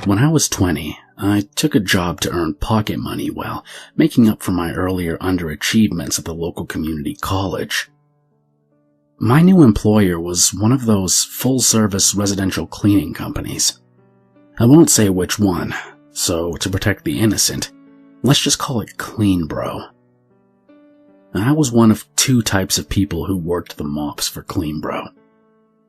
When I was 20, I took a job to earn pocket money while making up for my earlier underachievements at the local community college. My new employer was one of those full-service residential cleaning companies. I won't say which one, so to protect the innocent, let's just call it Clean Bro. I was one of two types of people who worked the mops for Clean Bro.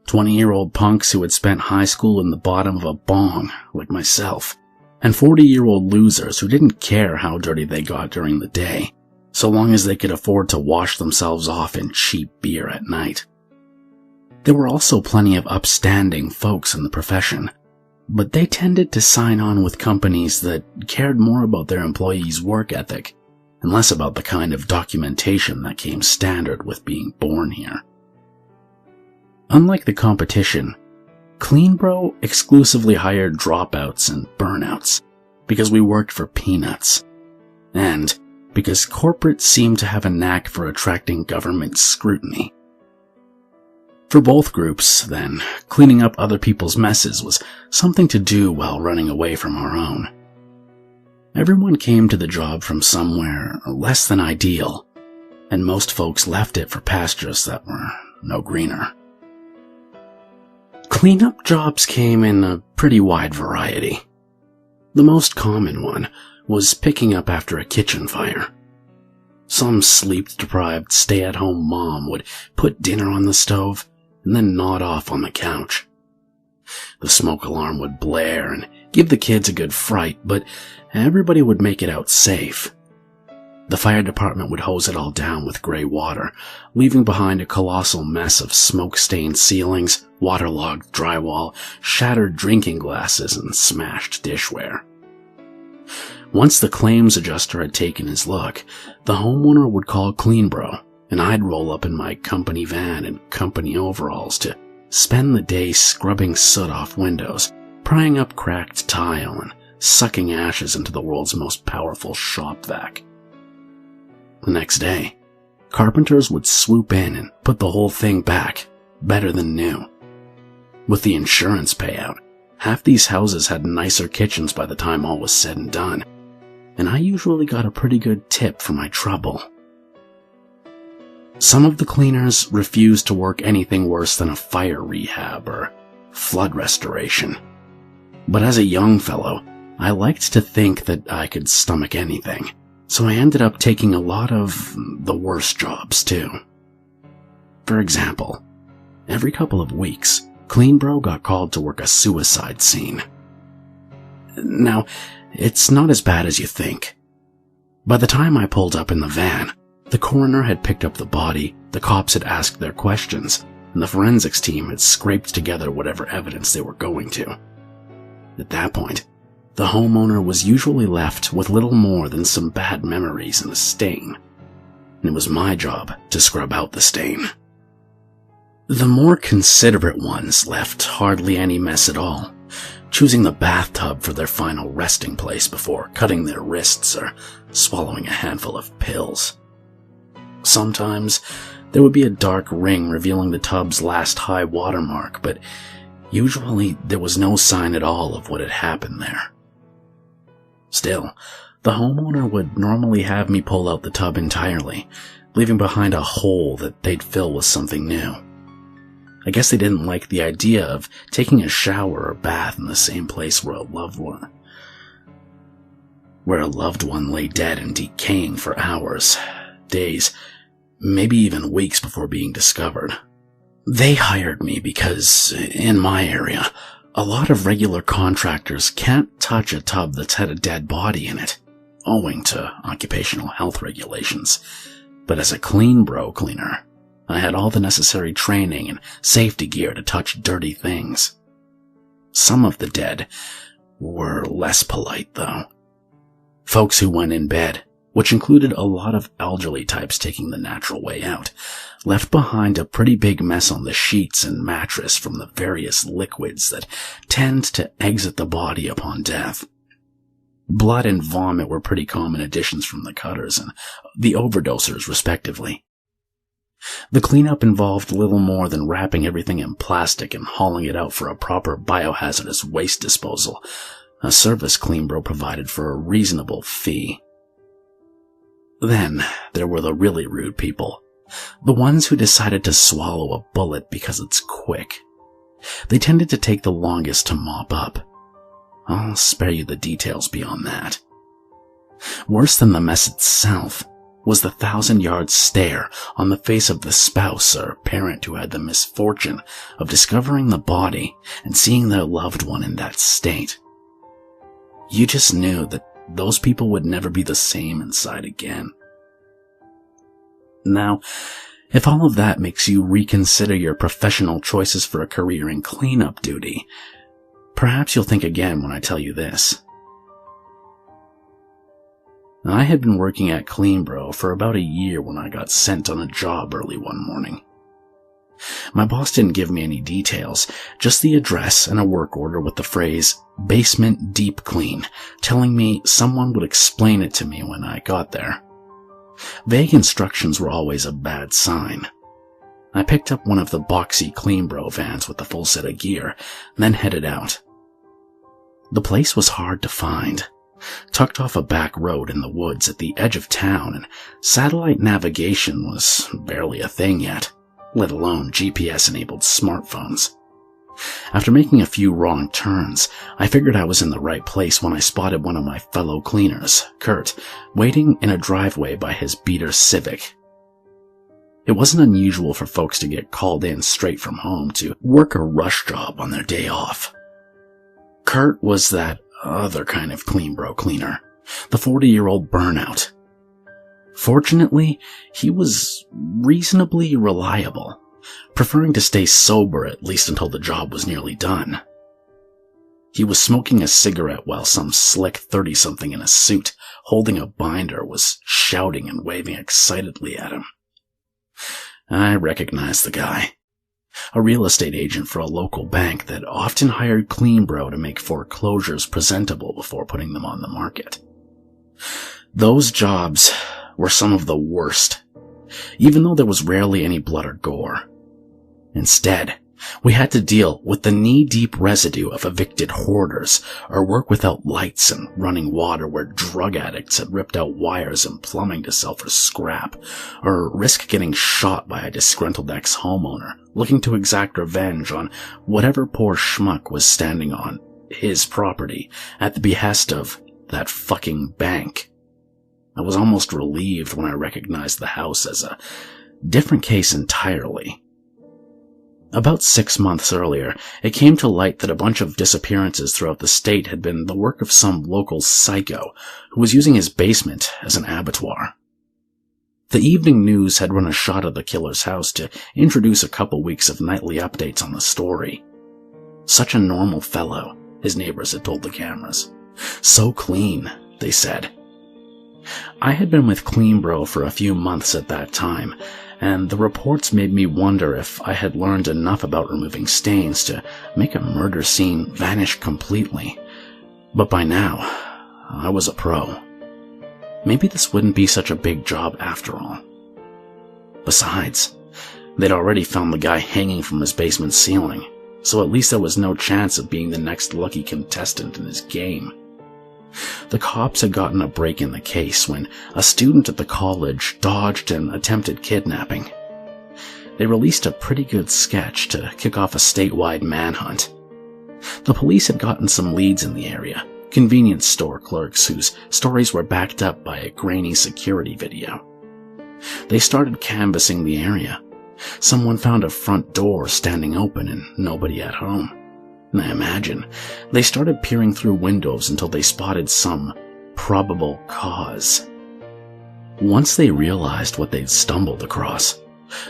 20-year-old punks who had spent high school in the bottom of a bong, like myself, and 40-year-old losers who didn't care how dirty they got during the day, so long as they could afford to wash themselves off in cheap beer at night. There were also plenty of upstanding folks in the profession, but they tended to sign on with companies that cared more about their employees' work ethic and less about the kind of documentation that came standard with being born here. Unlike the competition, Clean Bro exclusively hired dropouts and burnouts because we worked for peanuts, and because corporate seemed to have a knack for attracting government scrutiny. For both groups, then, cleaning up other people's messes was something to do while running away from our own. Everyone came to the job from somewhere less than ideal, and most folks left it for pastures that were no greener. Cleanup jobs came in a pretty wide variety. The most common one was picking up after a kitchen fire. Some sleep-deprived stay-at-home mom would put dinner on the stove and then nod off on the couch. The smoke alarm would blare and give the kids a good fright, but everybody would make it out safe. The fire department would hose it all down with gray water, leaving behind a colossal mess of smoke-stained ceilings, waterlogged drywall, shattered drinking glasses, and smashed dishware. Once the claims adjuster had taken his look, the homeowner would call Clean Bro, and I'd roll up in my company van and company overalls to spend the day scrubbing soot off windows, prying up cracked tile, and sucking ashes into the world's most powerful shop vac. The next day, carpenters would swoop in and put the whole thing back, better than new. With the insurance payout, half these houses had nicer kitchens by the time all was said and done, and I usually got a pretty good tip for my trouble. Some of the cleaners refused to work anything worse than a fire rehab or flood restoration. But as a young fellow, I liked to think that I could stomach anything, so I ended up taking a lot of the worst jobs too. For example, every couple of weeks, Clean Bro got called to work a suicide scene. Now, it's not as bad as you think. By the time I pulled up in the van, the coroner had picked up the body, the cops had asked their questions, and the forensics team had scraped together whatever evidence they were going to. At that point, the homeowner was usually left with little more than some bad memories and a stain. And it was my job to scrub out the stain. The more considerate ones left hardly any mess at all, choosing the bathtub for their final resting place before cutting their wrists or swallowing a handful of pills. Sometimes there would be a dark ring revealing the tub's last high water mark, but usually there was no sign at all of what had happened there. Still, the homeowner would normally have me pull out the tub entirely, leaving behind a hole that they'd fill with something new. I guess they didn't like the idea of taking a shower or bath in the same place where a loved one lay dead and decaying for hours, days, maybe even weeks before being discovered. They hired me because, in my area, a lot of regular contractors can't touch a tub that's had a dead body in it, owing to occupational health regulations. But as a Clean Bro cleaner, I had all the necessary training and safety gear to touch dirty things. Some of the dead were less polite, though. Folks who went in bed, which included a lot of elderly types taking the natural way out, left behind a pretty big mess on the sheets and mattress from the various liquids that tend to exit the body upon death. Blood and vomit were pretty common additions from the cutters and the overdosers, respectively. The cleanup involved little more than wrapping everything in plastic and hauling it out for a proper biohazardous waste disposal, a service Cleanbro provided for a reasonable fee. Then there were the really rude people, the ones who decided to swallow a bullet because it's quick. They tended to take the longest to mop up. I'll spare you the details beyond that. Worse than the mess itself was the 1,000-yard stare on the face of the spouse or parent who had the misfortune of discovering the body and seeing their loved one in that state. You just knew that those people would never be the same inside again. Now, if all of that makes you reconsider your professional choices for a career in cleanup duty, perhaps you'll think again when I tell you this. I had been working at Cleanbro for about a year when I got sent on a job early one morning. My boss didn't give me any details, just the address and a work order with the phrase, "basement deep clean," telling me someone would explain it to me when I got there. Vague instructions were always a bad sign. I picked up one of the boxy Cleanbro vans with the full set of gear, then headed out. The place was hard to find, tucked off a back road in the woods at the edge of town, and satellite navigation was barely a thing yet, let alone GPS-enabled smartphones. After making a few wrong turns, I figured I was in the right place when I spotted one of my fellow cleaners, Kurt, waiting in a driveway by his beater Civic. It wasn't unusual for folks to get called in straight from home to work a rush job on their day off. Kurt was that other kind of Cleanbro cleaner, the 40-year-old burnout. Fortunately, he was reasonably reliable, preferring to stay sober at least until the job was nearly done. He was smoking a cigarette while some slick 30-something in a suit, holding a binder, was shouting and waving excitedly at him. I recognized the guy. A real estate agent for a local bank that often hired Cleanbro to make foreclosures presentable before putting them on the market. Those jobs were some of the worst, even though there was rarely any blood or gore. Instead, we had to deal with the knee-deep residue of evicted hoarders, or work without lights and running water where drug addicts had ripped out wires and plumbing to sell for scrap, or risk getting shot by a disgruntled ex-homeowner looking to exact revenge on whatever poor schmuck was standing on his property at the behest of that fucking bank. I was almost relieved when I recognized the house as a different case entirely. About 6 months earlier, it came to light that a bunch of disappearances throughout the state had been the work of some local psycho who was using his basement as an abattoir. The evening news had run a shot of the killer's house to introduce a couple weeks of nightly updates on the story. Such a normal fellow, his neighbors had told the cameras. So clean, they said. I had been with Cleanbro for a few months at that time, and the reports made me wonder if I had learned enough about removing stains to make a murder scene vanish completely. But by now, I was a pro. Maybe this wouldn't be such a big job after all. Besides, they'd already found the guy hanging from his basement ceiling, so at least there was no chance of being the next lucky contestant in his game. The cops had gotten a break in the case when a student at the college dodged an attempted kidnapping. They released a pretty good sketch to kick off a statewide manhunt. The police had gotten some leads in the area, convenience store clerks whose stories were backed up by a grainy security video. They started canvassing the area. Someone found a front door standing open and nobody at home. I imagine they started peering through windows until they spotted some probable cause. Once they realized what they'd stumbled across,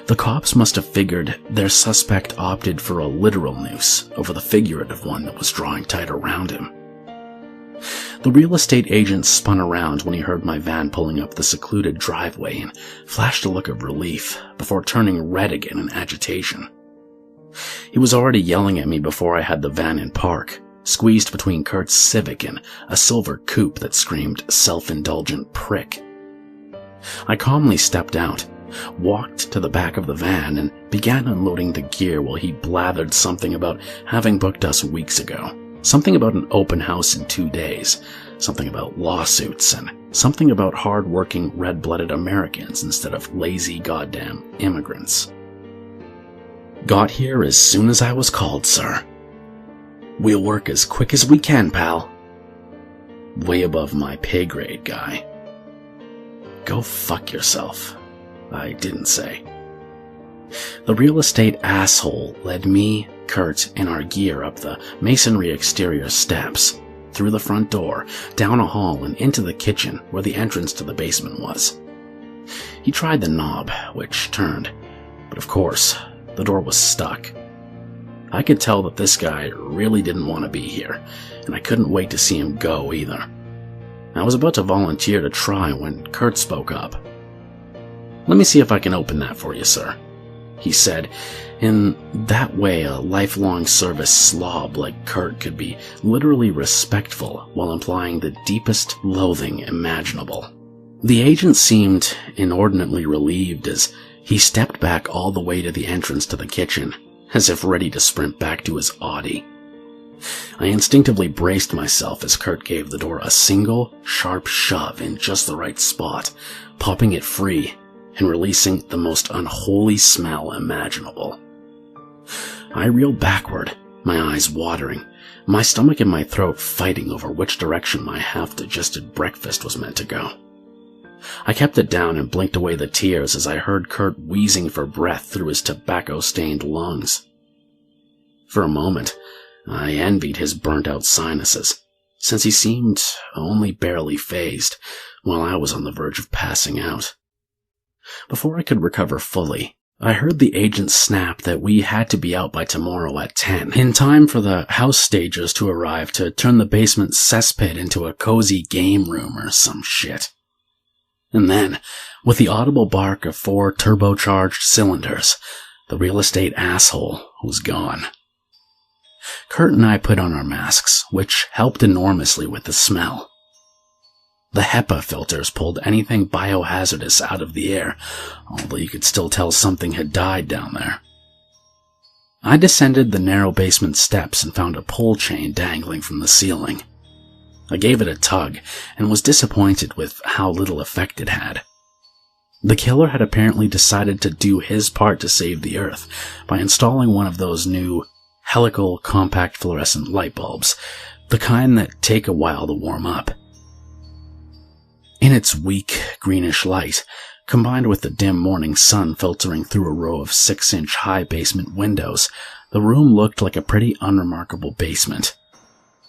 the cops must have figured their suspect opted for a literal noose over the figurative one that was drawing tight around him. The real estate agent spun around when he heard my van pulling up the secluded driveway and flashed a look of relief before turning red again in agitation. He was already yelling at me before I had the van in park, squeezed between Kurt's Civic and a silver coupe that screamed self-indulgent prick. I calmly stepped out, walked to the back of the van, and began unloading the gear while he blathered something about having booked us weeks ago, Something about an open house in 2 days, something about lawsuits, and something about hard-working, red-blooded Americans instead of lazy goddamn immigrants. Got here as soon as I was called, sir. We'll work as quick as we can, pal. Way above my pay grade, guy. Go fuck yourself, I didn't say. The real estate asshole led me, Kurt, and our gear up the masonry exterior steps, through the front door, down a hall, and into the kitchen where the entrance to the basement was. He tried the knob, which turned, but of course, the door was stuck. I could tell that this guy really didn't want to be here, and I couldn't wait to see him go either. I was about to volunteer to try when Kurt spoke up. "Let me see if I can open that for you, sir," he said. In that way, a lifelong service slob like Kurt could be literally respectful while implying the deepest loathing imaginable. The agent seemed inordinately relieved as he stepped back all the way to the entrance to the kitchen, as if ready to sprint back to his Audi. I instinctively braced myself as Kurt gave the door a single, sharp shove in just the right spot, popping it free and releasing the most unholy smell imaginable. I reeled backward, my eyes watering, my stomach and my throat fighting over which direction my half-digested breakfast was meant to go. I kept it down and blinked away the tears as I heard Kurt wheezing for breath through his tobacco-stained lungs. For a moment, I envied his burnt-out sinuses, since he seemed only barely phased, while I was on the verge of passing out. Before I could recover fully, I heard the agent snap that we had to be out by tomorrow at 10, in time for the house stagers to arrive to turn the basement cesspit into a cozy game room or some shit. And then, with the audible bark of 4 turbocharged cylinders, the real estate asshole was gone. Kurt and I put on our masks, which helped enormously with the smell. The HEPA filters pulled anything biohazardous out of the air, although you could still tell something had died down there. I descended the narrow basement steps and found a pole chain dangling from the ceiling. I gave it a tug and was disappointed with how little effect it had. The killer had apparently decided to do his part to save the Earth by installing one of those new helical compact fluorescent light bulbs, the kind that take a while to warm up. In its weak, greenish light, combined with the dim morning sun filtering through a row of 6-inch high basement windows, the room looked like a pretty unremarkable basement.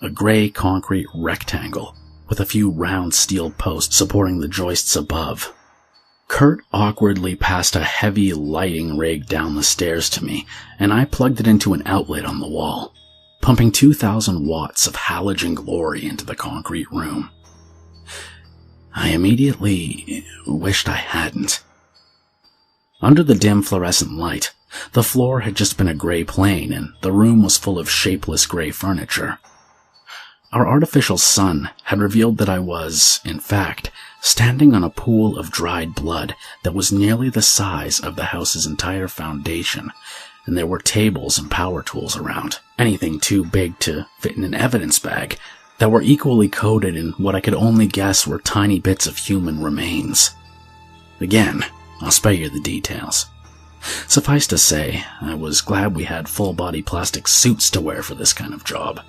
A gray concrete rectangle, with a few round steel posts supporting the joists above. Kurt awkwardly passed a heavy lighting rig down the stairs to me, and I plugged it into an outlet on the wall, pumping 2,000 watts of halogen glory into the concrete room. I immediately wished I hadn't. Under the dim fluorescent light, the floor had just been a gray plane, and the room was full of shapeless gray furniture. Our artificial sun had revealed that I was, in fact, standing on a pool of dried blood that was nearly the size of the house's entire foundation, and there were tables and power tools around, anything too big to fit in an evidence bag, that were equally coated in what I could only guess were tiny bits of human remains. Again, I'll spare you the details. Suffice to say, I was glad we had full-body plastic suits to wear for this kind of job.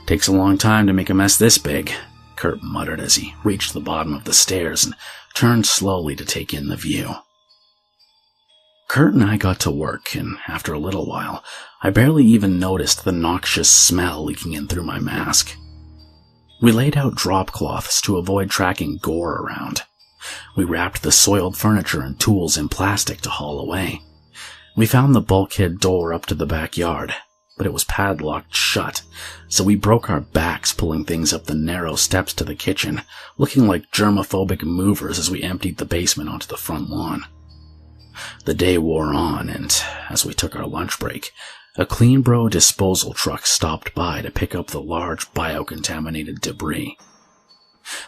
"Takes a long time to make a mess this big," Kurt muttered as he reached the bottom of the stairs and turned slowly to take in the view. Kurt and I got to work, and after a little while, I barely even noticed the noxious smell leaking in through my mask. We laid out drop cloths to avoid tracking gore around. We wrapped the soiled furniture and tools in plastic to haul away. We found the bulkhead door up to the backyard, but it was padlocked shut, so we broke our backs pulling things up the narrow steps to the kitchen, looking like germophobic movers as we emptied the basement onto the front lawn. The day wore on, and as we took our lunch break, a Clean Bro disposal truck stopped by to pick up the large biocontaminated debris.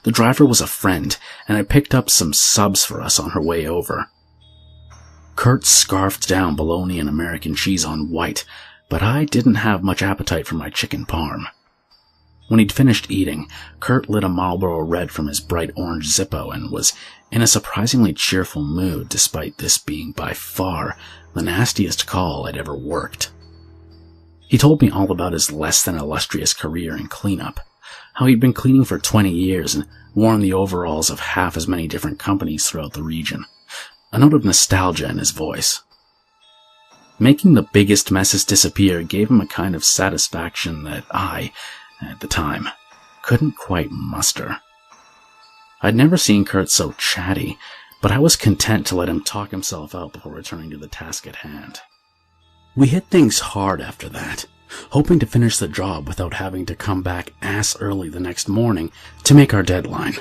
The driver was a friend, and had picked up some subs for us on her way over. Kurt scarfed down bologna and American cheese on white, but I didn't have much appetite for my chicken parm. When he'd finished eating, Kurt lit a Marlboro Red from his bright orange Zippo and was in a surprisingly cheerful mood, despite this being by far the nastiest call I'd ever worked. He told me all about his less than illustrious career in cleanup, how he'd been cleaning for 20 years and worn the overalls of half as many different companies throughout the region, a note of nostalgia in his voice. Making the biggest messes disappear gave him a kind of satisfaction that I, at the time, couldn't quite muster. I'd never seen Kurt so chatty, but I was content to let him talk himself out before returning to the task at hand. We hit things hard after that, hoping to finish the job without having to come back ass early the next morning to make our deadline.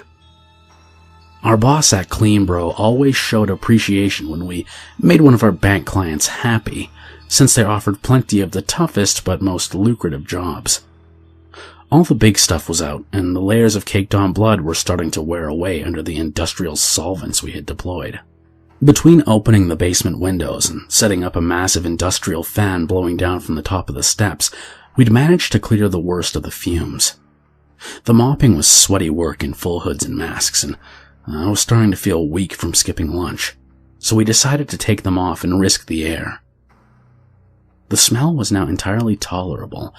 Our boss at Cleanbro always showed appreciation when we made one of our bank clients happy, since they offered plenty of the toughest but most lucrative jobs. All the big stuff was out, and the layers of caked-on blood were starting to wear away under the industrial solvents we had deployed. Between opening the basement windows and setting up a massive industrial fan blowing down from the top of the steps, we'd managed to clear the worst of the fumes. The mopping was sweaty work in full hoods and masks, and I was starting to feel weak from skipping lunch, so we decided to take them off and risk the air. The smell was now entirely tolerable,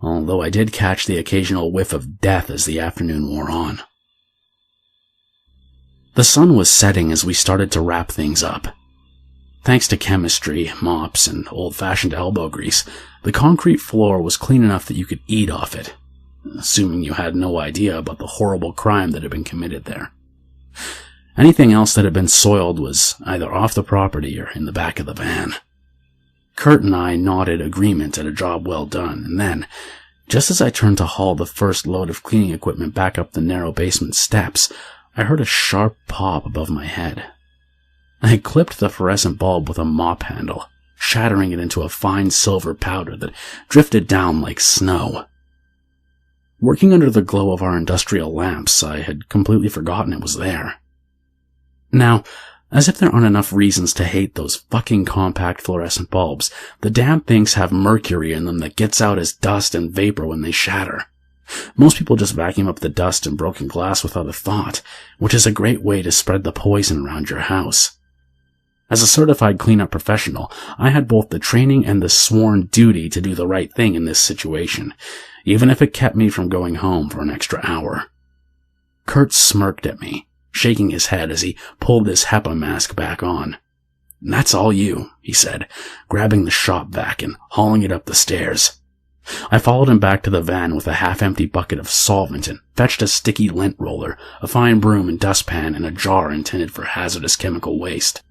although I did catch the occasional whiff of death as the afternoon wore on. The sun was setting as we started to wrap things up. Thanks to chemistry, mops, and old-fashioned elbow grease, the concrete floor was clean enough that you could eat off it, assuming you had no idea about the horrible crime that had been committed there. Anything else that had been soiled was either off the property or in the back of the van. Kurt and I nodded agreement at a job well done, and then, just as I turned to haul the first load of cleaning equipment back up the narrow basement steps, I heard a sharp pop above my head. I clipped the fluorescent bulb with a mop handle, shattering it into a fine silver powder that drifted down like snow. Working under the glow of our industrial lamps, I had completely forgotten it was there. Now, as if there aren't enough reasons to hate those fucking compact fluorescent bulbs, the damn things have mercury in them that gets out as dust and vapor when they shatter. Most people just vacuum up the dust and broken glass without a thought, which is a great way to spread the poison around your house. As a certified cleanup professional, I had both the training and the sworn duty to do the right thing in this situation, even if it kept me from going home for an extra hour. Kurt smirked at me, shaking his head as he pulled his HEPA mask back on. "That's all you," he said, grabbing the shop vac and hauling it up the stairs. I followed him back to the van with a half-empty bucket of solvent and fetched a sticky lint roller, a fine broom and dustpan, and a jar intended for hazardous chemical waste.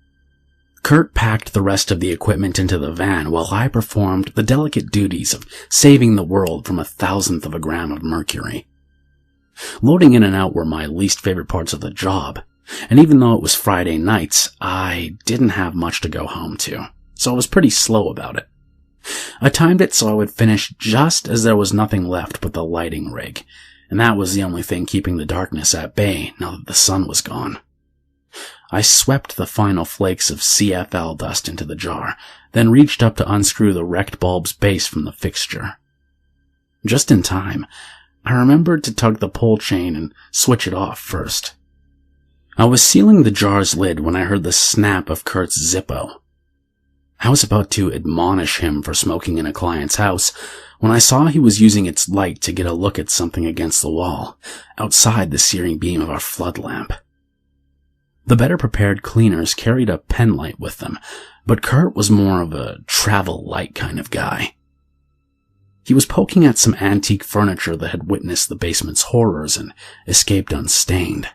Kurt packed the rest of the equipment into the van while I performed the delicate duties of saving the world from 1,000th of a gram of mercury. Loading in and out were my least favorite parts of the job, and even though it was Friday nights, I didn't have much to go home to, so I was pretty slow about it. I timed it so I would finish just as there was nothing left but the lighting rig, and that was the only thing keeping the darkness at bay now that the sun was gone. I swept the final flakes of CFL dust into the jar, then reached up to unscrew the wrecked bulb's base from the fixture. Just in time, I remembered to tug the pull chain and switch it off first. I was sealing the jar's lid when I heard the snap of Kurt's Zippo. I was about to admonish him for smoking in a client's house when I saw he was using its light to get a look at something against the wall, outside the searing beam of our flood lamp. The better-prepared cleaners carried a pen light with them, but Kurt was more of a travel light kind of guy. He was poking at some antique furniture that had witnessed the basement's horrors and escaped unstained.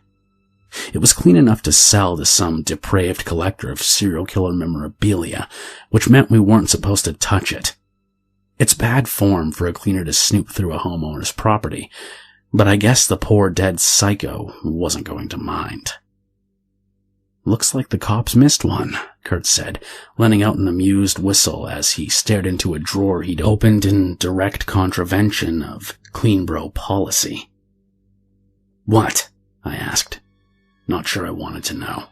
It was clean enough to sell to some depraved collector of serial killer memorabilia, which meant we weren't supposed to touch it. It's bad form for a cleaner to snoop through a homeowner's property, but I guess the poor dead psycho wasn't going to mind. "Looks like the cops missed one," Kurt said, letting out an amused whistle as he stared into a drawer he'd opened in direct contravention of Cleanbro policy. "What?" I asked. Not sure I wanted to know.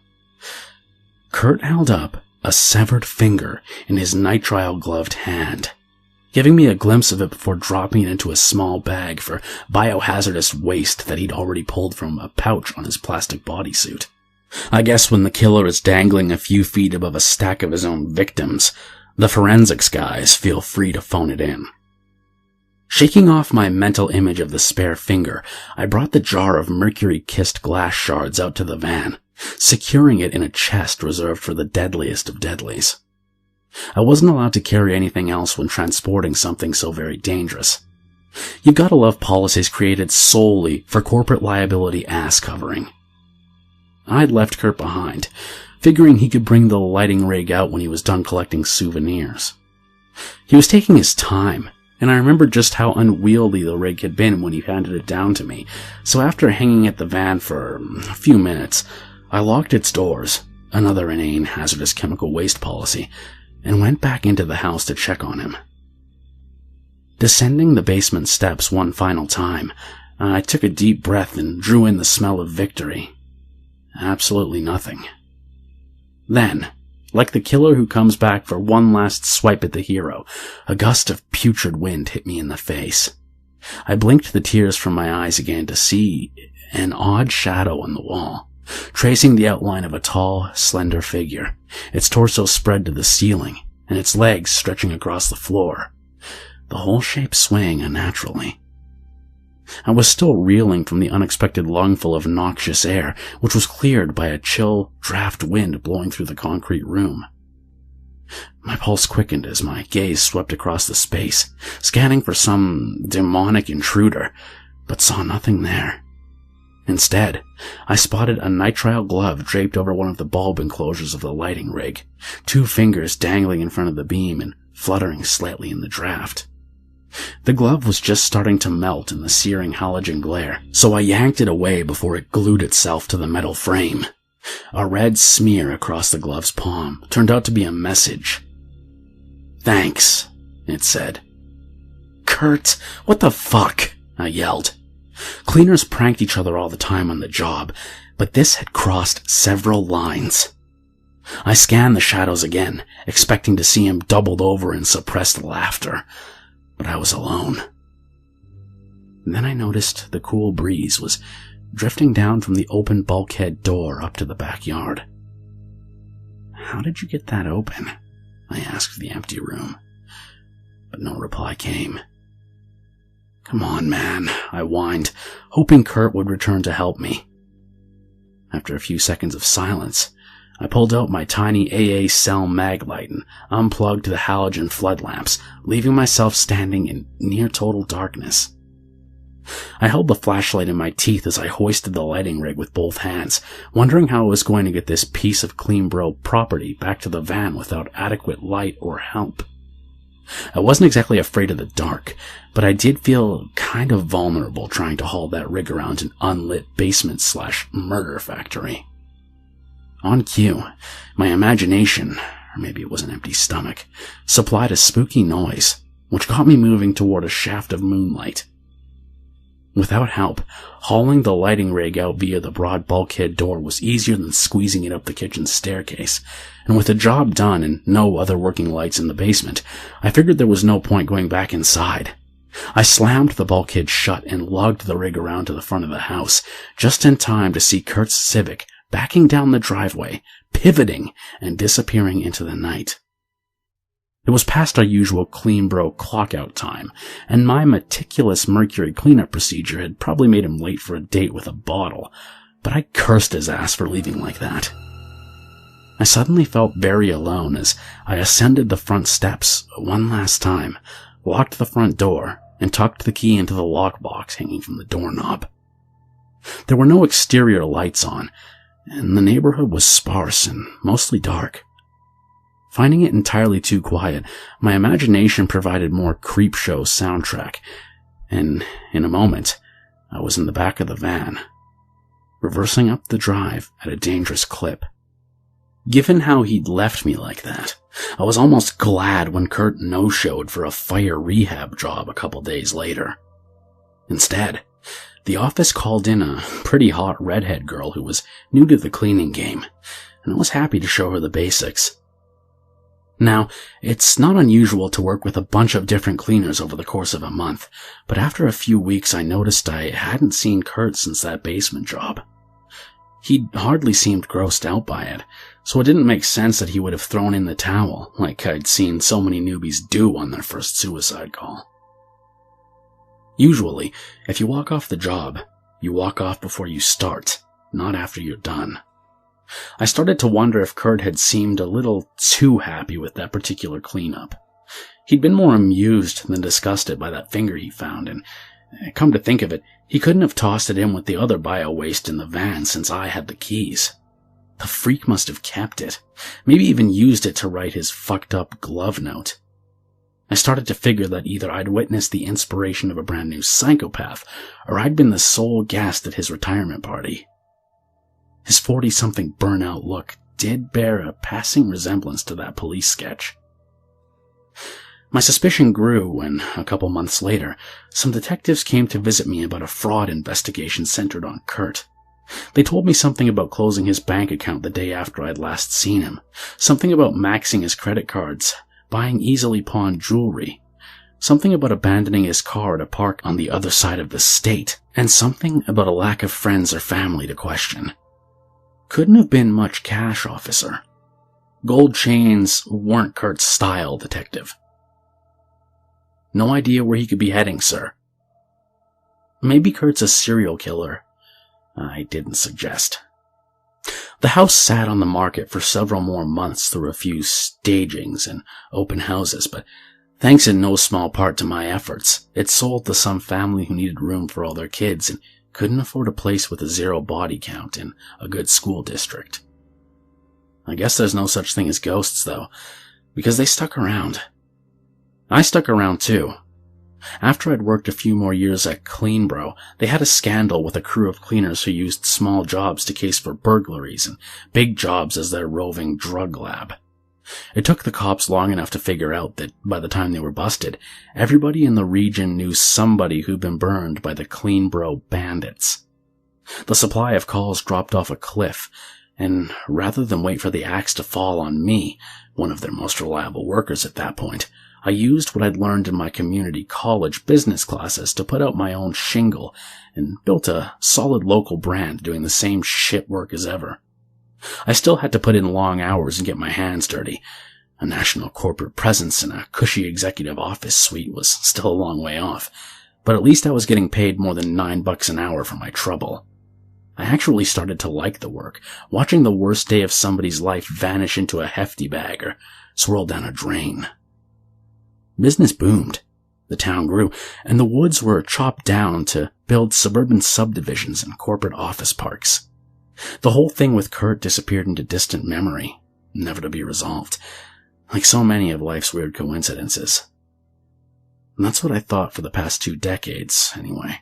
Kurt held up a severed finger in his nitrile-gloved hand. giving me a glimpse of it before dropping it into a small bag for biohazardous waste that he'd already pulled from a pouch on his plastic bodysuit. I guess when the killer is dangling a few feet above a stack of his own victims, the forensics guys feel free to phone it in. Shaking off my mental image of the spare finger, I brought the jar of mercury-kissed glass shards out to the van, securing it in a chest reserved for the deadliest of deadlies. I wasn't allowed to carry anything else when transporting something so very dangerous. You've gotta love policies created solely for corporate liability ass covering. I'd left Kurt behind, figuring he could bring the lighting rig out when he was done collecting souvenirs. He was taking his time, and I remembered just how unwieldy the rig had been when he handed it down to me, so after hanging at the van for a few minutes, I locked its doors, another inane hazardous chemical waste policy, and went back into the house to check on him. Descending the basement steps one final time, I took a deep breath and drew in the smell of victory. Absolutely nothing. Then, like the killer who comes back for one last swipe at the hero, a gust of putrid wind hit me in the face. I blinked the tears from my eyes again to see an odd shadow on the wall, tracing the outline of a tall, slender figure, its torso spread to the ceiling, and its legs stretching across the floor, the whole shape swaying unnaturally. I was still reeling from the unexpected lungful of noxious air, which was cleared by a chill draft wind blowing through the concrete room. My pulse quickened as my gaze swept across the space, scanning for some demonic intruder, but saw nothing there. Instead, I spotted a nitrile glove draped over one of the bulb enclosures of the lighting rig, 2 fingers dangling in front of the beam and fluttering slightly in the draft. The glove was just starting to melt in the searing halogen glare, so I yanked it away before it glued itself to the metal frame. A red smear across the glove's palm turned out to be a message. "Thanks," it said. "Kurt, what the fuck?" I yelled. Cleaners pranked each other all the time on the job, but this had crossed several lines. I scanned the shadows again, expecting to see him doubled over in suppressed laughter, but I was alone. And then I noticed the cool breeze was drifting down from the open bulkhead door up to the backyard. "How did you get that open?" I asked the empty room, but no reply came. "Come on, man," I whined, hoping Kurt would return to help me. After a few seconds of silence, I pulled out my tiny AA cell mag light and unplugged the halogen flood lamps, leaving myself standing in near total darkness. I held the flashlight in my teeth as I hoisted the lighting rig with both hands, wondering how I was going to get this piece of clean bro property back to the van without adequate light or help. I wasn't exactly afraid of the dark, but I did feel kind of vulnerable trying to haul that rig around an unlit basement/murder factory. On cue, my imagination, or maybe it was an empty stomach, supplied a spooky noise, which got me moving toward a shaft of moonlight. Without help, hauling the lighting rig out via the broad bulkhead door was easier than squeezing it up the kitchen staircase, and with the job done and no other working lights in the basement, I figured there was no point going back inside. I slammed the bulkhead shut and lugged the rig around to the front of the house, just in time to see Kurt's Civic backing down the driveway, pivoting and disappearing into the night. It was past our usual clean bro clock-out time, and my meticulous mercury cleanup procedure had probably made him late for a date with a bottle, but I cursed his ass for leaving like that. I suddenly felt very alone as I ascended the front steps one last time, locked the front door, and tucked the key into the lockbox hanging from the doorknob. There were no exterior lights on, and the neighborhood was sparse and mostly dark. Finding it entirely too quiet, my imagination provided more Creepshow soundtrack, and in a moment, I was in the back of the van, reversing up the drive at a dangerous clip. Given how he'd left me like that, I was almost glad when Kurt no-showed for a fire rehab job a couple days later. Instead, the office called in a pretty hot redhead girl who was new to the cleaning game, and I was happy to show her the basics. Now, it's not unusual to work with a bunch of different cleaners over the course of a month, but after a few weeks I noticed I hadn't seen Kurt since that basement job. He'd hardly seemed grossed out by it, so it didn't make sense that he would have thrown in the towel, like I'd seen so many newbies do on their first suicide call. Usually, if you walk off the job, you walk off before you start, not after you're done. I started to wonder if Kurt had seemed a little too happy with that particular cleanup. He'd been more amused than disgusted by that finger he found, and come to think of it, he couldn't have tossed it in with the other bio-waste in the van since I had the keys. The freak must have kept it, maybe even used it to write his fucked up glove note. I started to figure that either I'd witnessed the inspiration of a brand new psychopath, or I'd been the sole guest at his retirement party. His 40-something burnout look did bear a passing resemblance to that police sketch. My suspicion grew when, a couple months later, some detectives came to visit me about a fraud investigation centered on Kurt. They told me something about closing his bank account the day after I'd last seen him, something about maxing his credit cards, buying easily pawned jewelry, something about abandoning his car at a park on the other side of the state, and something about a lack of friends or family to question. Couldn't have been much cash, officer. Gold chains weren't Kurt's style, detective. No idea where he could be heading, sir. Maybe Kurt's a serial killer. I didn't suggest. The house sat on the market for several more months through a few stagings and open houses, but thanks in no small part to my efforts, it sold to some family who needed room for all their kids and couldn't afford a place with a 0 body count in a good school district. I guess there's no such thing as ghosts, though, because they stuck around. I stuck around, too. After I'd worked a few more years at Cleanbro, they had a scandal with a crew of cleaners who used small jobs to case for burglaries and big jobs as their roving drug lab. It took the cops long enough to figure out that by the time they were busted, everybody in the region knew somebody who'd been burned by the Cleanbro bandits. The supply of calls dropped off a cliff, and rather than wait for the axe to fall on me, one of their most reliable workers at that point, I used what I'd learned in my community college business classes to put out my own shingle and built a solid local brand doing the same shit work as ever. I still had to put in long hours and get my hands dirty. A national corporate presence in a cushy executive office suite was still a long way off, but at least I was getting paid more than $9 an hour for my trouble. I actually started to like the work, watching the worst day of somebody's life vanish into a hefty bag or swirl down a drain. Business boomed. The town grew, and the woods were chopped down to build suburban subdivisions and corporate office parks. The whole thing with Kurt disappeared into distant memory, never to be resolved, like so many of life's weird coincidences. And that's what I thought for the past 2 decades, anyway.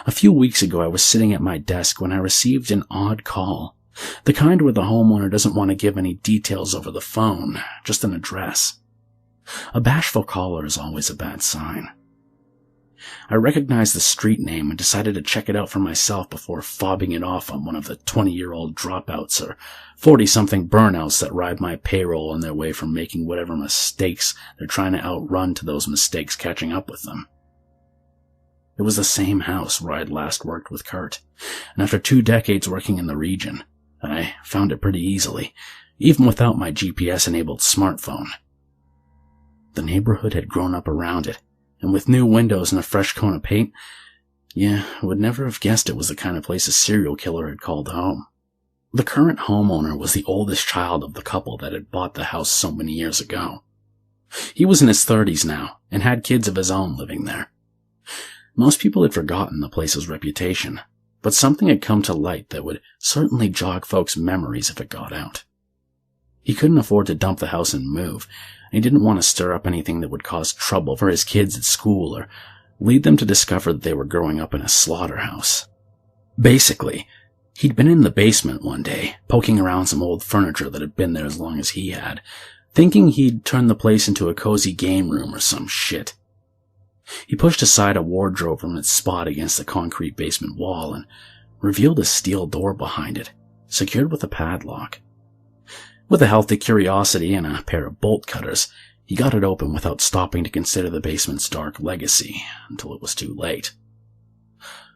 A few weeks ago, I was sitting at my desk when I received an odd call, the kind where the homeowner doesn't want to give any details over the phone, just an address. A bashful caller is always a bad sign. I recognized the street name and decided to check it out for myself before fobbing it off on one of the 20-year-old dropouts or 40-something burnouts that ride my payroll on their way from making whatever mistakes they're trying to outrun to those mistakes catching up with them. It was the same house where I'd last worked with Kurt, and after 2 decades working in the region, I found it pretty easily, even without my GPS-enabled smartphone. The neighborhood had grown up around it, and with new windows and a fresh coat of paint, I would never have guessed it was the kind of place a serial killer had called home. The current homeowner was the oldest child of the couple that had bought the house so many years ago. He was in his 30s now, and had kids of his own living there. Most people had forgotten the place's reputation, but something had come to light that would certainly jog folks' memories if it got out. He couldn't afford to dump the house and move, and he didn't want to stir up anything that would cause trouble for his kids at school or lead them to discover that they were growing up in a slaughterhouse. Basically, he'd been in the basement one day, poking around some old furniture that had been there as long as he had, thinking he'd turn the place into a cozy game room or some shit. He pushed aside a wardrobe from its spot against the concrete basement wall and revealed a steel door behind it, secured with a padlock. With a healthy curiosity and a pair of bolt cutters, he got it open without stopping to consider the basement's dark legacy until it was too late.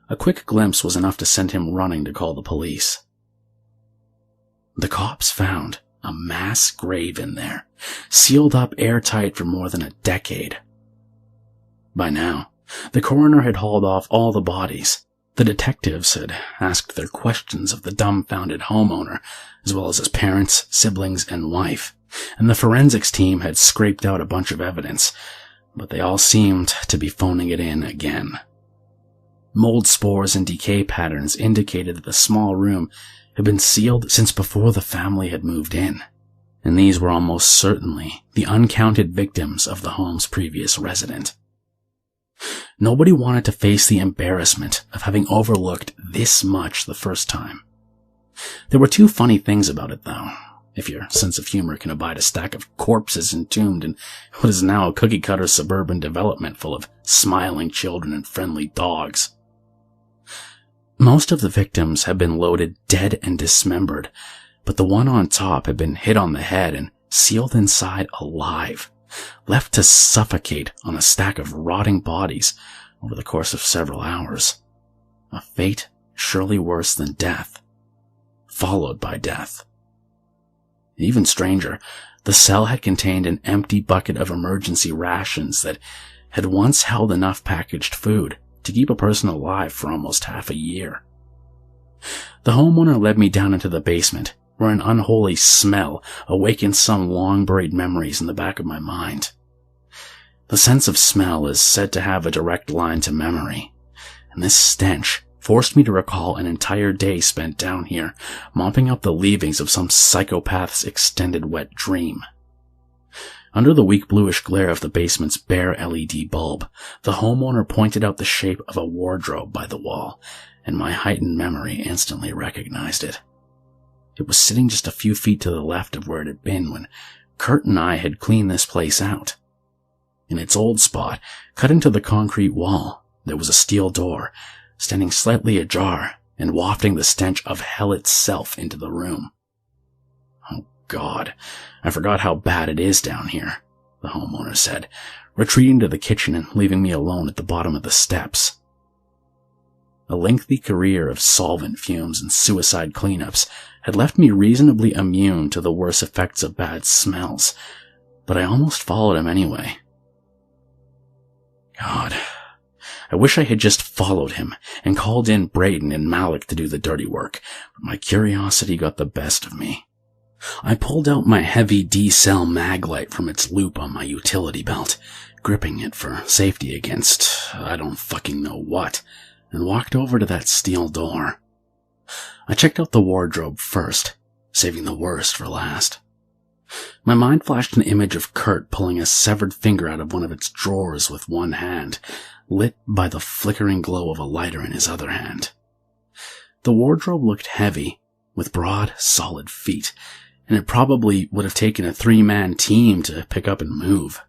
A quick glimpse was enough to send him running to call the police. The cops found a mass grave in there, sealed up airtight for more than a decade. By now, the coroner had hauled off all the bodies. The detectives had asked their questions of the dumbfounded homeowner, as well as his parents, siblings, and wife, and the forensics team had scraped out a bunch of evidence, but they all seemed to be phoning it in again. Mold spores and decay patterns indicated that the small room had been sealed since before the family had moved in, and these were almost certainly the uncounted victims of the home's previous resident. Nobody wanted to face the embarrassment of having overlooked this much the first time. There were two funny things about it, though, if your sense of humor can abide a stack of corpses entombed in what is now a cookie-cutter suburban development full of smiling children and friendly dogs. Most of the victims had been loaded dead and dismembered, but the one on top had been hit on the head and sealed inside alive, left to suffocate on a stack of rotting bodies over the course of several hours. A fate surely worse than death, followed by death. Even stranger, the cell had contained an empty bucket of emergency rations that had once held enough packaged food to keep a person alive for almost half a year. The homeowner led me down into the basement, where an unholy smell awakened some long-buried memories in the back of my mind. The sense of smell is said to have a direct line to memory, and this stench forced me to recall an entire day spent down here, mopping up the leavings of some psychopath's extended wet dream. Under the weak bluish glare of the basement's bare LED bulb, the homeowner pointed out the shape of a wardrobe by the wall, and my heightened memory instantly recognized it. It was sitting just a few feet to the left of where it had been when Kurt and I had cleaned this place out. In its old spot, cut into the concrete wall, there was a steel door, standing slightly ajar and wafting the stench of hell itself into the room. "Oh God, I forgot how bad it is down here," the homeowner said, retreating to the kitchen and leaving me alone at the bottom of the steps. A lengthy career of solvent fumes and suicide cleanups had left me reasonably immune to the worst effects of bad smells, but I almost followed him anyway. God, I wish I had just followed him and called in Braden and Malik to do the dirty work, but my curiosity got the best of me. I pulled out my heavy D-cell mag light from its loop on my utility belt, gripping it for safety against I don't fucking know what, and walked over to that steel door. I checked out the wardrobe first, saving the worst for last. My mind flashed an image of Kurt pulling a severed finger out of one of its drawers with one hand, lit by the flickering glow of a lighter in his other hand. The wardrobe looked heavy, with broad, solid feet, and it probably would have taken a 3-man team to pick up and move.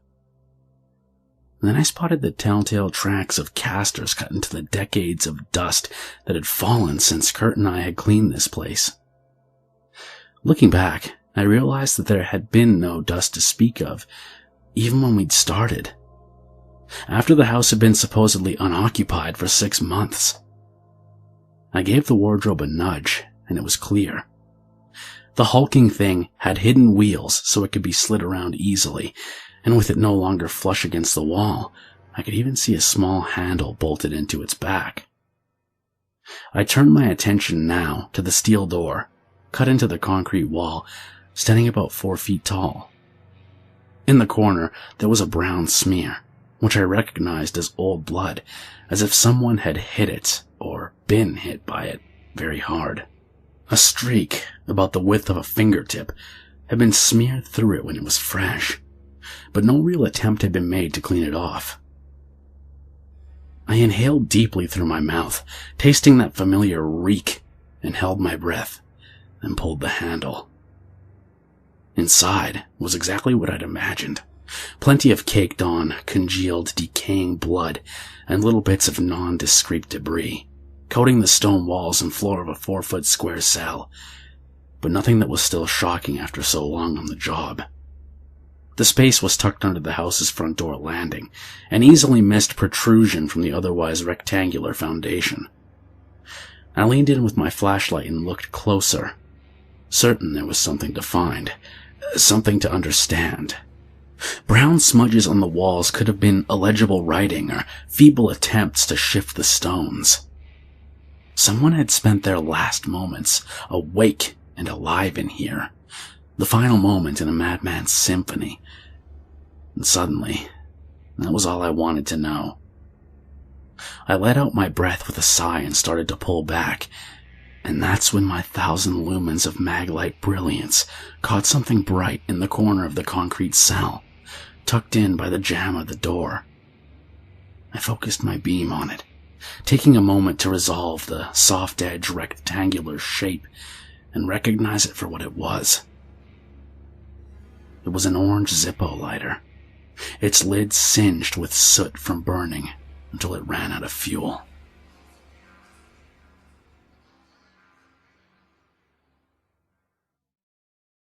And then I spotted the telltale tracks of casters cut into the decades of dust that had fallen since Kurt and I had cleaned this place. Looking back, I realized that there had been no dust to speak of, even when we'd started. After the house had been supposedly unoccupied for 6 months. I gave the wardrobe a nudge, and it was clear. The hulking thing had hidden wheels so it could be slid around easily, and with it no longer flush against the wall, I could even see a small handle bolted into its back. I turned my attention now to the steel door, cut into the concrete wall, standing about 4 feet tall. In the corner, there was a brown smear, which I recognized as old blood, as if someone had hit it, or been hit by it, very hard. A streak, about the width of a fingertip, had been smeared through it when it was fresh, but no real attempt had been made to clean it off. I inhaled deeply through my mouth, tasting that familiar reek, and held my breath, then pulled the handle. Inside was exactly what I'd imagined. Plenty of caked on, congealed, decaying blood, and little bits of nondescript debris, coating the stone walls and floor of a 4-foot square cell. but nothing that was still shocking after so long on the job. The space was tucked under the house's front door landing, an easily missed protrusion from the otherwise rectangular foundation. I leaned in with my flashlight and looked closer, certain there was something to find, something to understand. Brown smudges on the walls could have been illegible writing or feeble attempts to shift the stones. Someone had spent their last moments awake and alive in here, the final moment in a madman's symphony. And suddenly, that was all I wanted to know. I let out my breath with a sigh and started to pull back, and that's when my 1,000 lumens of maglite brilliance caught something bright in the corner of the concrete cell, tucked in by the jamb of the door. I focused my beam on it, taking a moment to resolve the soft-edge rectangular shape and recognize it for what it was. It was an orange Zippo lighter, its lid singed with soot from burning until it ran out of fuel.